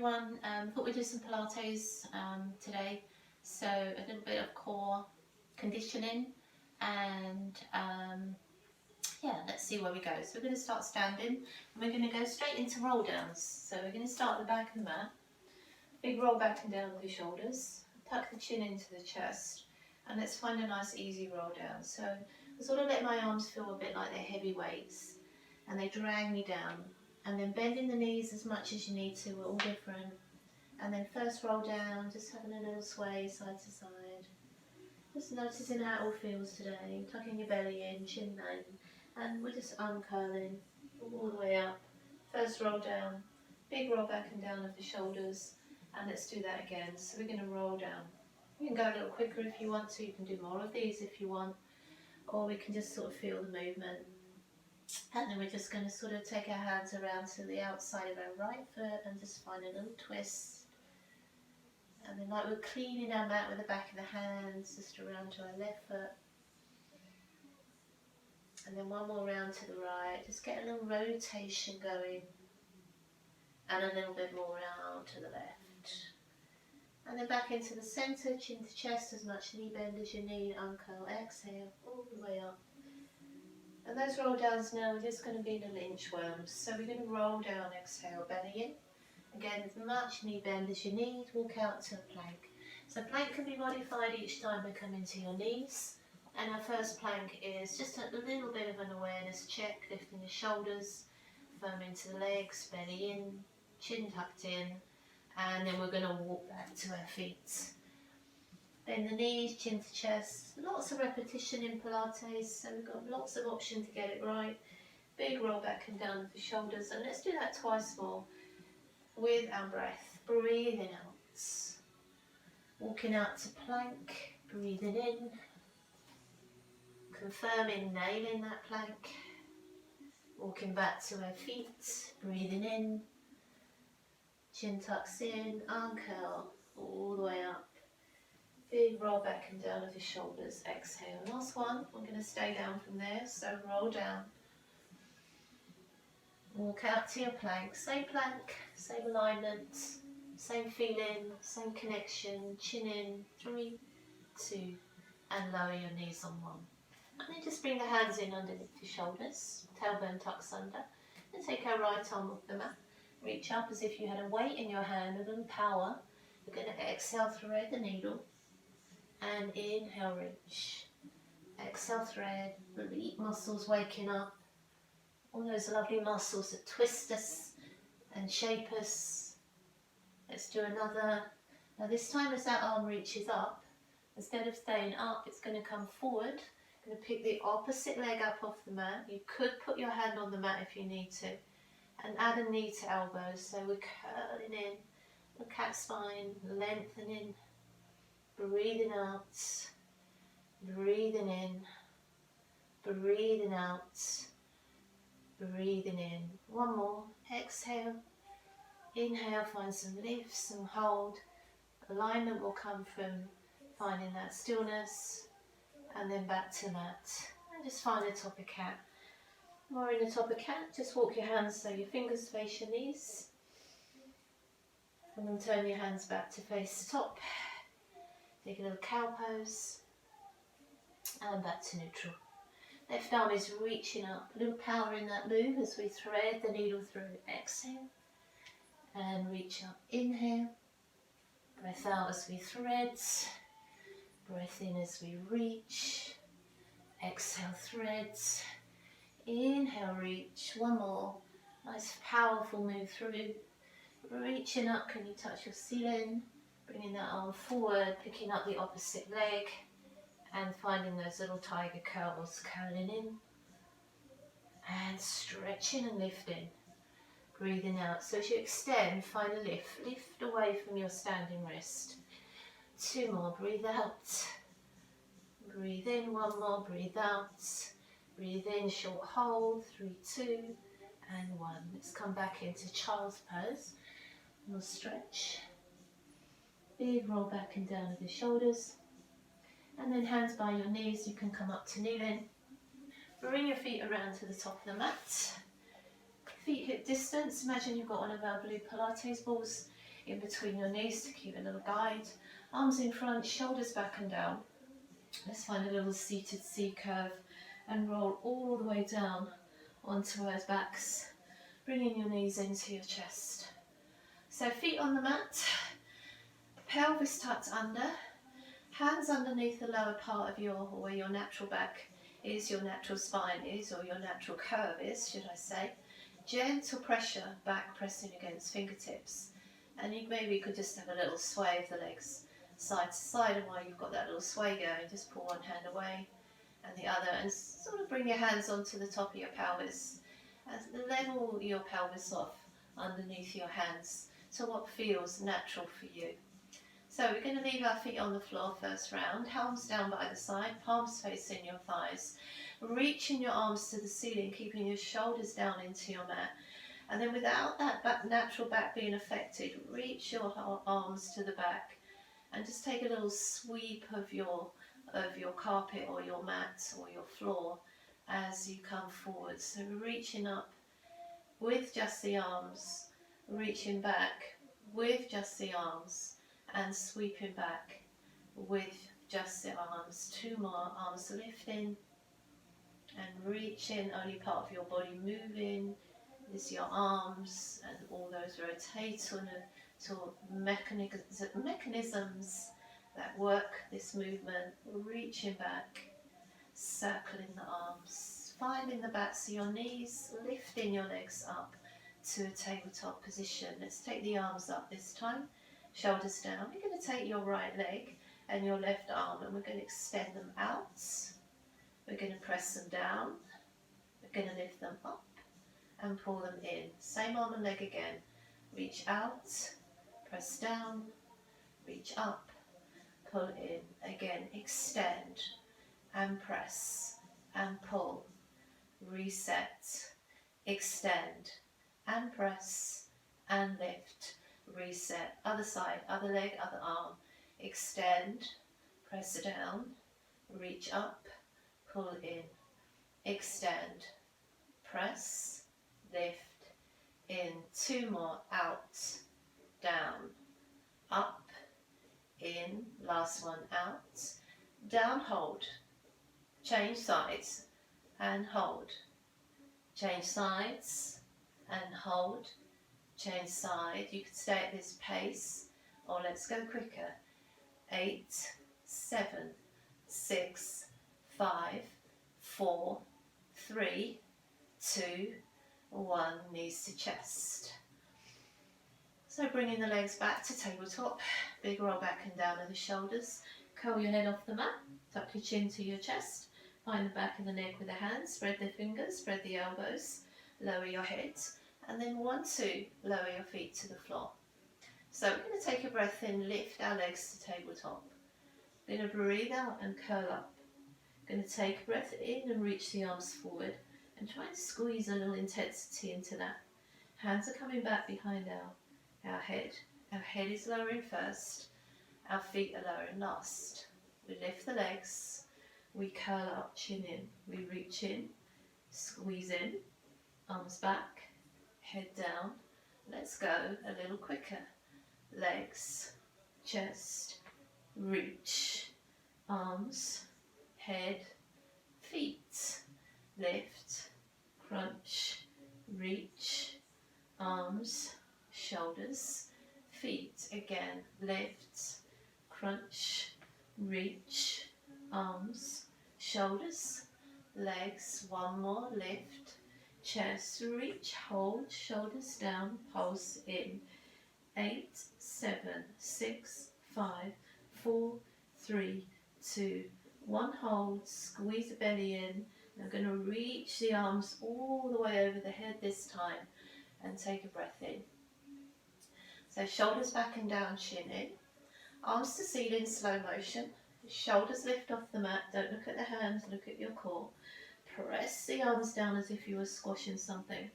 everyone. Thought we'd do some Pilates today. So a little bit of core conditioning and yeah, let's see where we go. So we're going to start standing and we're going to go straight into roll downs. So we're going to start at the back of the mat. Big roll back and down with your shoulders. Tuck the chin into the chest and let's find a nice easy roll down. So I sort of let my arms feel a bit like they're heavy weights and they drag me down. And then bending the knees as much as you need to, we're all different. And then first roll down, just having a little sway side to side. Just noticing how it all feels today. Tucking your belly in, chin down. And we're just uncurling all the way up. First roll down, big roll back and down of the shoulders. And let's do that again. So we're going to roll down. You can go a little quicker if you want to. You can do more of these if you want. Or we can just sort of feel the movement. And then we're just going to sort of take our hands around to the outside of our right foot and just find a little twist. And then like we're cleaning our mat with the back of the hands, just around to our left foot. And then one more round to the right, just get a little rotation going. And a little bit more round to the left. And then back into the centre, chin to chest, as much knee bend as you need, uncurl, exhale, all the way up. And those roll downs now are just going to be little inchworms. So we're going to roll down, exhale, belly in. Again, as much knee bend as you need, walk out to a plank. So plank can be modified each time we come into your knees. And our first plank is just a little bit of an awareness check, lifting the shoulders, firm into the legs, belly in, chin tucked in. And then we're going to walk back to our feet. Bend the knees, chin to chest. Lots of repetition in Pilates, so we've got lots of options to get it right. Big roll back and down with the shoulders, and let's do that twice more with our breath. Breathing out. Walking out to plank, breathing in. Confirming, nailing that plank. Walking back to our feet, breathing in. Chin tucks in, uncurl, all the way up. Big roll back and down of the shoulders, exhale. Last one, we're going to stay down from there, so roll down. Walk out to your plank, same alignment, same feeling, same connection, chin in, 3, 2, and lower your knees on 1. And then just bring the hands in underneath your shoulders, tailbone tucks under, and take our right arm off the mat. Reach up as if you had a weight in your hand, a little power. We're going to exhale, thread the needle. And inhale, reach. Exhale, thread. Oblique muscles waking up. All those lovely muscles that twist us and shape us. Let's do another. Now this time as that arm reaches up, instead of staying up, it's going to come forward. Going to pick the opposite leg up off the mat. You could put your hand on the mat if you need to. And add a knee to elbow. So we're curling in. The cat spine, lengthening. Breathing out, breathing in, breathing out, breathing in. One more, exhale, inhale, find some lift, some hold. Alignment will come from finding that stillness and then back to mat. And just find the top of cat. More in the top of cat, just walk your hands so your fingers face your knees. And then turn your hands back to face the top. Take a little cow pose and back to neutral. Left arm is reaching up, a little power in that move as we thread the needle through. Exhale and reach up. Inhale, breath out as we thread, breath in as we reach. Exhale, thread. Inhale, reach. One more. Nice powerful move through. Reaching up, can you touch your ceiling? Bringing that arm forward, picking up the opposite leg and finding those little tiger curls, curling in and stretching and lifting. Breathing out. So as you extend, find a lift. Lift away from your standing wrist. 2 more. Breathe out. Breathe in. 1 more. Breathe out. Breathe in. Short hold. 3, 2 and 1. Let's come back into child's pose. We'll stretch. Big roll back and down of the shoulders. And then hands by your knees, you can come up to kneeling. Bring your feet around to the top of the mat. Feet hip distance. Imagine you've got one of our blue Pilates balls in between your knees to keep a little guide. Arms in front, shoulders back and down. Let's find a little seated C curve and roll all the way down onto our backs, bringing your knees into your chest. So feet on the mat, pelvis tucked under, hands underneath the lower part of where your natural back is, your natural spine is, or your natural curve is, should I say. Gentle pressure, back pressing against fingertips. And you maybe could just have a little sway of the legs side to side, and while you've got that little sway going, just pull one hand away and the other, and sort of bring your hands onto the top of your pelvis and level your pelvis off underneath your hands to what feels natural for you. So we're going to leave our feet on the floor first round, palms down by the side, palms facing your thighs, reaching your arms to the ceiling, keeping your shoulders down into your mat. And then without that natural back being affected, reach your arms to the back and just take a little sweep of your carpet or your mat or your floor as you come forward. So reaching up with just the arms, reaching back with just the arms, and sweeping back with just the arms. Two more, arms lifting and reaching, only part of your body moving is your arms, and all those rotational mechanisms that work this movement, reaching back, circling the arms, finding the backs of your knees, lifting your legs up to a tabletop position. Let's take the arms up this time, shoulders down. You're going to take your right leg and your left arm and we're going to extend them out. We're going to press them down. We're going to lift them up and pull them in. Same arm and leg again. Reach out, press down, reach up, pull in. Again, extend and press and pull. Reset, extend and press and lift. Reset, other side, other leg, other arm. Extend, press down, reach up, pull in. Extend, press, lift, in. Two more, out, down, up, in. Last one, out, down, hold. Change sides and hold. Change sides and hold. Change side. You can stay at this pace or let's go quicker. 8, 7, 6, 5, 4, 3, 2, 1. Knees to chest. So bringing the legs back to tabletop. Big roll back and down of the shoulders. Curl your head off the mat. Tuck your chin to your chest. Find the back of the neck with the hands. Spread the fingers. Spread the elbows. Lower your head. And then 1, 2, lower your feet to the floor. So we're going to take a breath in, lift our legs to tabletop. We're going to breathe out and curl up. We're going to take a breath in and reach the arms forward and try and squeeze a little intensity into that. Hands are coming back behind our head. Our head is lowering first. Our feet are lowering last. We lift the legs. We curl up, chin in. We reach in, squeeze in, arms back. Head down. Let's go a little quicker. Legs, chest, reach, arms, head, feet, lift, crunch, reach, arms, shoulders, feet. Again, lift, crunch, reach, arms, shoulders, legs. One more, lift, chest, reach, hold, shoulders down, pulse in. 8, 7, 6, 5, 4, 3, 2, 1. Hold, squeeze the belly in. I'm going to reach the arms all the way over the head this time and take a breath in. So shoulders back and down, chin in. Arms to ceiling, slow motion. Shoulders lift off the mat. Don't look at the hands, look at your core. Press the arms down as if you were squashing something.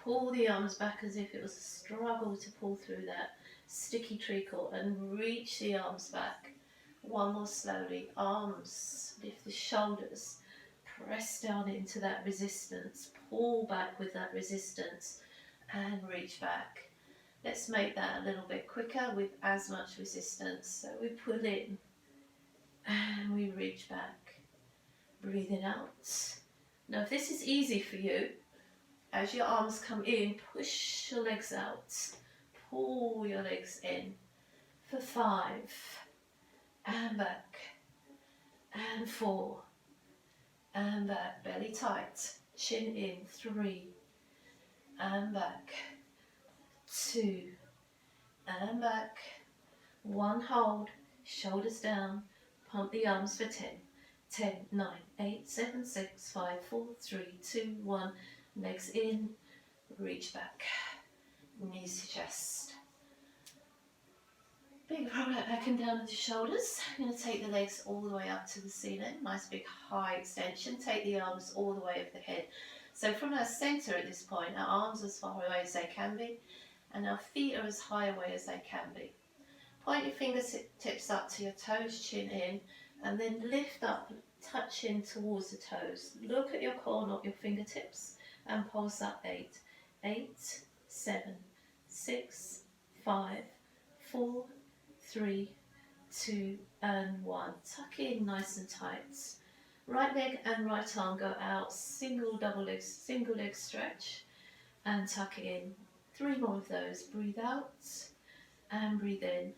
Pull the arms back as if it was a struggle to pull through that sticky treacle and reach the arms back. One more slowly. Arms, lift the shoulders. Press down into that resistance. Pull back with that resistance and reach back. Let's make that a little bit quicker with as much resistance. So we pull in and we reach back, breathing out. Now if this is easy for you, as your arms come in, push your legs out, pull your legs in for 5, and back, and 4, and back, belly tight, chin in, 3, and back, 2, and back, 1, hold, shoulders down, pump the arms for 10, 10, 9, 8, 7, 6, 5, 4, 3, 2, 1, legs in, reach back, knees to chest. Big roll out back and down with the shoulders. I'm going to take the legs all the way up to the ceiling. Nice big high extension. Take the arms all the way over the head. So from our centre at this point, our arms are as far away as they can be, and our feet are as high away as they can be. Point your fingertips up to your toes, chin in, and then lift up, touching towards the toes. Look at your core, not your fingertips, and pulse up 8, 8, 7, 6, 5, 4, 3, 2, and 1. Tuck in nice and tight. Right leg and right arm go out, single leg stretch, and tuck in. 3 more of those. Breathe out and breathe in.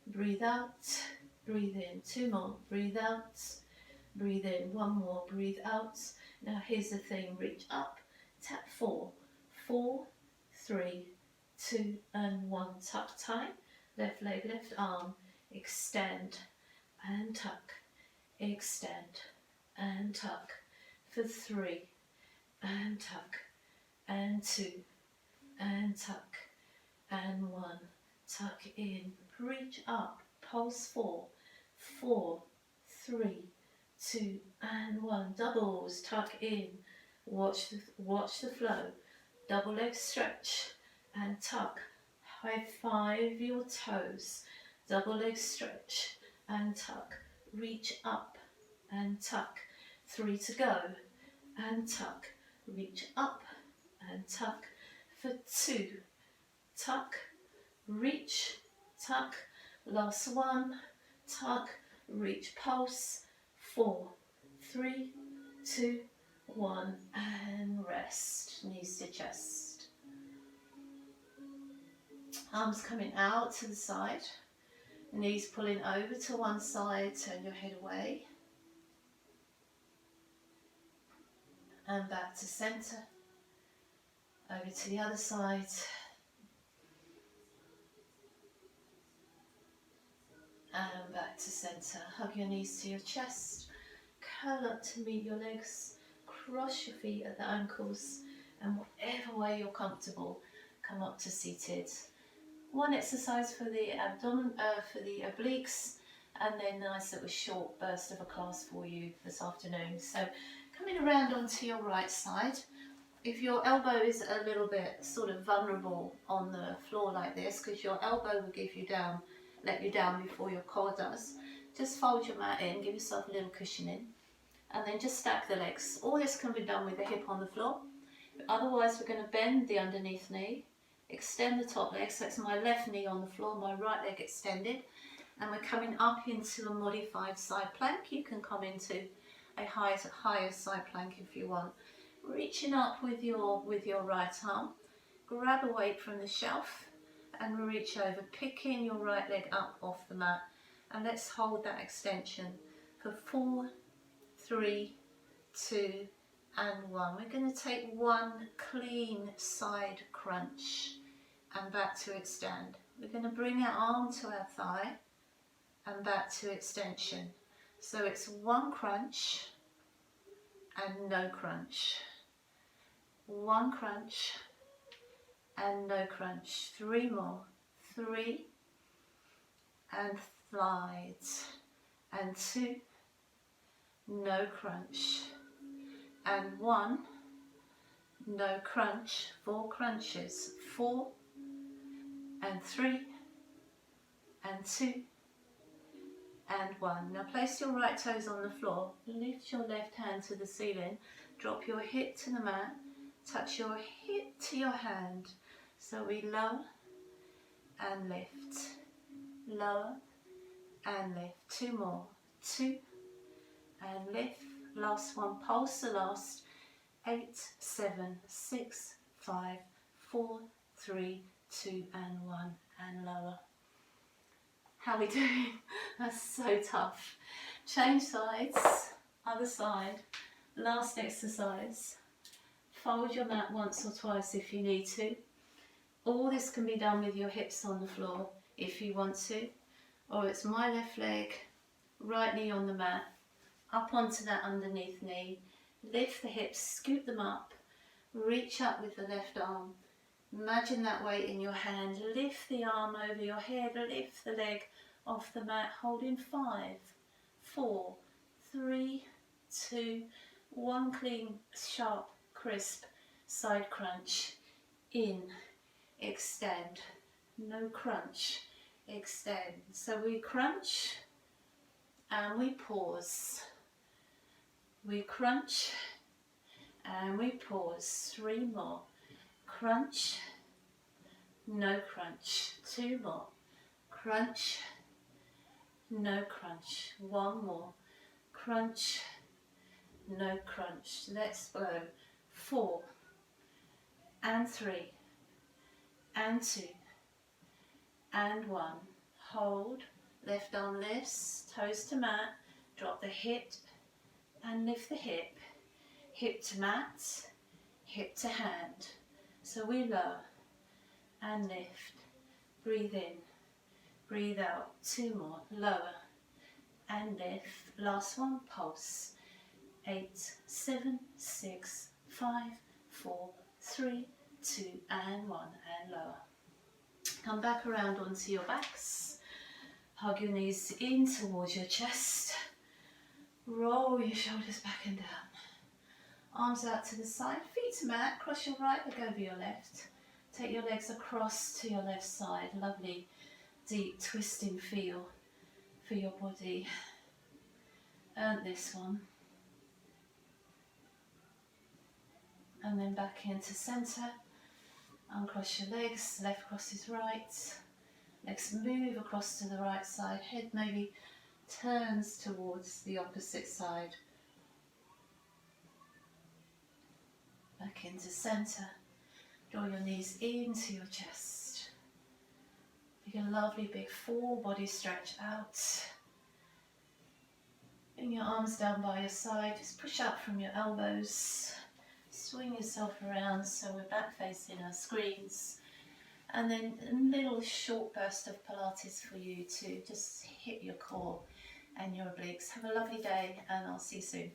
Breathe out, breathe in. 2 more. Breathe out, breathe in. 1 more. Breathe out. Now here's the thing. Reach up, tap 4, 4, 3, 2, and 1. Tuck tight. Left leg, left arm, extend and tuck, extend and tuck for 3, and tuck, and 2, and tuck, and 1. Tuck in, reach up, pulse 4, 4, 3, 2, and 1. Doubles, tuck in, watch the flow, double leg stretch and tuck. High 5 your toes, double leg stretch and tuck, reach up and tuck, 3 to go, and tuck, reach up and tuck for 2, tuck, reach, tuck, last 1, tuck, reach, pulse, 4, 3, 2, 1, and rest, knees to chest. Arms coming out to the side, knees pulling over to one side, turn your head away, and back to centre, over to the other side, and back to centre. Hug your knees to your chest, curl up to meet your legs, cross your feet at the ankles, and whatever way you're comfortable, come up to seated. 1 exercise for the abdomen, for the obliques, and then a nice little short burst of a class for you this afternoon. So coming around onto your right side, if your elbow is a little bit sort of vulnerable on the floor like this, because your elbow will give you down, let you down before your core does, just fold your mat in, give yourself a little cushioning, and then just stack the legs. All this can be done with the hip on the floor. Otherwise we're going to bend the underneath knee, extend the top leg, so it's my left knee on the floor, my right leg extended, and we're coming up into a modified side plank. You can come into a higher side plank if you want. Reaching up with your right arm, grab a weight from the shelf and reach over, picking your right leg up off the mat, and let's hold that extension for 4, 3, 2, and 1. We're going to take 1 clean side crunch and back to extend. We're going to bring our arm to our thigh and back to extension. So it's 1 crunch and no crunch. 1 crunch and no crunch. 3 more. 3 and slide. And 2, no crunch. And 1, no crunch. 4 crunches. 4 and 3 and 2 and 1. Now place your right toes on the floor, lift your left hand to the ceiling, drop your hip to the mat, touch your hip to your hand. So we lower and lift. Lower and lift. 2 more. 2 and lift. Last one. Pulse the last. 8, 7, 6, 5, 4, 3, 2 and 1 and lower. How are we doing? That's so tough. Change sides. Other side. Last exercise. Fold your mat once or twice if you need to. All this can be done with your hips on the floor if you want to. Or it's my left leg, right knee on the mat, up onto that underneath knee. Lift the hips, scoop them up, reach up with the left arm. Imagine that weight in your hand. Lift the arm over your head, lift the leg off the mat, holding 5, 4, 3, 2, 1. Clean, sharp, crisp side crunch. In, extend, no crunch, extend. So we crunch and we pause. We crunch and we pause. 3 more. Crunch, no crunch. 2 more. Crunch, no crunch. 1 more. Crunch, no crunch. Let's blow. 4 and 3 and 2 and 1. Hold. Left arm lifts, toes to mat. Drop the hip and lift the hip. Hip to mat, hip to hand. So we lower and lift. Breathe in, breathe out. 2 more. Lower and lift. Last one. Pulse. 8, 7, 6, 5, 4, 3, 2 and 1 and lower. Come back around onto your backs. Hug your knees in towards your chest. Roll your shoulders back and down. Arms out to the side, feet to mat. Cross your right leg over your left. Take your legs across to your left side. Lovely deep twisting feel for your body. Earned this one. And then back into centre. Uncross your legs, left crosses right. Legs move across to the right side. Head maybe turns towards the opposite side. Back into centre. Draw your knees into your chest. Take a lovely big full body stretch out. Bring your arms down by your side. Just push up from your elbows. Swing yourself around so we're back facing our screens. And then a little short burst of Pilates for you to just hit your core and your obliques. Have a lovely day and I'll see you soon.